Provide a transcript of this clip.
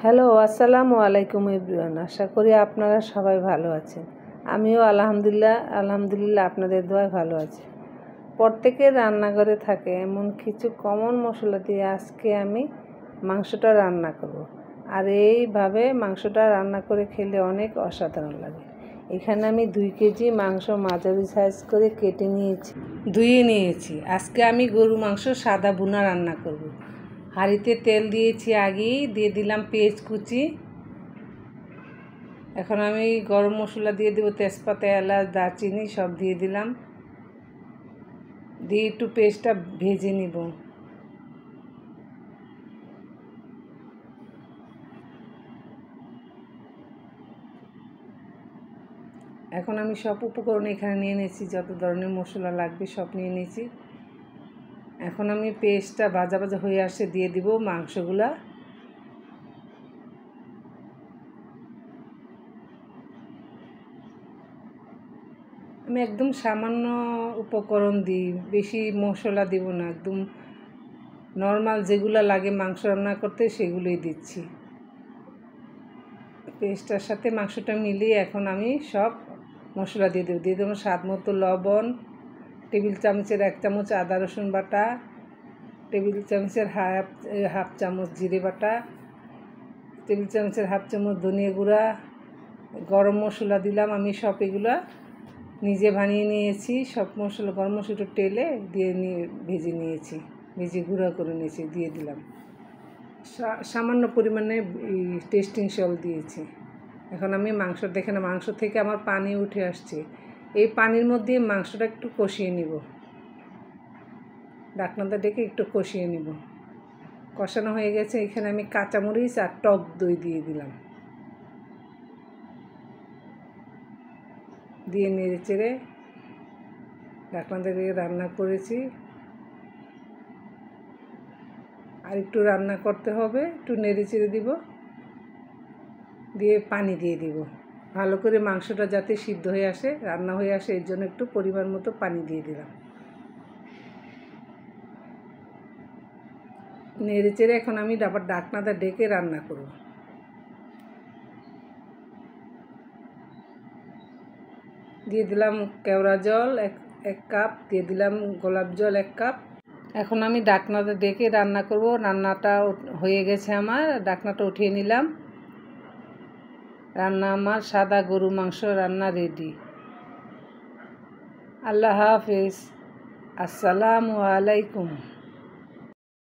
Hello, আসসালামু আলাইকুম everyone. আশা করি আপনারা সবাই ভালো আছেন। আমিও আলহামদুলিল্লাহ আপনাদের দোয়ায় ভালো আছি। প্রত্যেকের রান্নাঘরে থাকে এমন কিছু কমন মশলা দিয়ে আজকে আমি মাংসটা রান্না করব। আর এইভাবে মাংসটা রান্না করে খেলে অনেক অসাধারণ লাগে। এখানে আমি 2 কেজি মাংস মাঝারি সাইজ করে কেটে নিয়েছি, ধুয়ে নিয়েছি। আজকে আমি গরু মাংস সাদা ভুনা রান্না করব। হাঁড়িতে তেল দিয়েছি, আগেই দিয়ে দিলাম পেঁয়াজ কুচি। এখন আমি গরম মশলা দিয়ে দেবো, তেজপাতা, এলাচ, দারচিনি সব দিয়ে দিলাম। দিয়ে একটু পেঁয়াজটা ভেজে নিব। এখন আমি সব উপকরণ এখানে নিয়ে নিয়েছি, যত ধরনের মশলা লাগবে সব নিয়ে নিয়েছি। এখন আমি পেঁয়াজটা ভাজা ভাজা হয়ে আসে দিয়ে দিব মাংসগুলা। আমি একদম সামান্য উপকরণ দিই, বেশি মশলা দিব না, একদম নর্মাল যেগুলো লাগে মাংস রান্না করতে সেগুলোই দিচ্ছি। পেস্টটার সাথে মাংসটা মিলিয়ে এখন আমি সব মশলা দিয়ে দেবো স্বাদ মতো লবণ, টেবিল চামচের 1 চামচ আদা রসুন বাটা, টেবিল চামচের হাফ চামচ জিরে বাটা, টেবিল চামচের হাফ চামচ ধনিয়া গুঁড়া, গরম মশলা দিলাম। আমি সব এগুলো নিজে বানিয়ে নিয়েছি। সব মশলা গরম মশলাটা টেলে দিয়ে ভেজে নিয়েছি, ভেজে গুঁড়া করে নিয়েছি, দিয়ে দিলাম। সামান্য পরিমাণে টেস্টিং সল্ট দিয়েছি। এখন আমি দেখে না, মাংস থেকে আমার পানি উঠে আসছে। এই পানির মধ্যে মাংসটা একটু কষিয়ে নিব, ঢাকনাটা ডেকে একটু কষিয়ে নিব। কষানো হয়ে গেছে, এখানে আমি কাঁচামরিচ আর টক দই দিয়ে দিলাম, দিয়ে নেড়ে চেড়ে ঢাকনাটা দিয়ে রান্না করেছি। আর একটু রান্না করতে হবে, একটু নেড়ে চেড়ে দিব, দিয়ে পানি দিয়ে দিব ভালো করে, মাংসটা যাতে সিদ্ধ হয়ে আসে, রান্না হয়ে আসে, এর জন্য একটু পরিমাণ মতো পানি দিয়ে দিলাম। নেড়ে চেড়ে এখন আমি আবার ঢাকনাটা ডেকে রান্না করব। দিয়ে দিলাম কেওড়া জল 1 কাপ, দিয়ে দিলাম গোলাপ জল 1 কাপ। এখন আমি ঢাকনাটা ডেকে রান্না করব। রান্নাটা হয়ে গেছে আমার, ঢাকনাটা উঠিয়ে নিলাম। রান্না আমার সাদা গরু মাংস রান্না রেডি। আল্লাহ হাফেজ, আসসালামু আলাইকুম।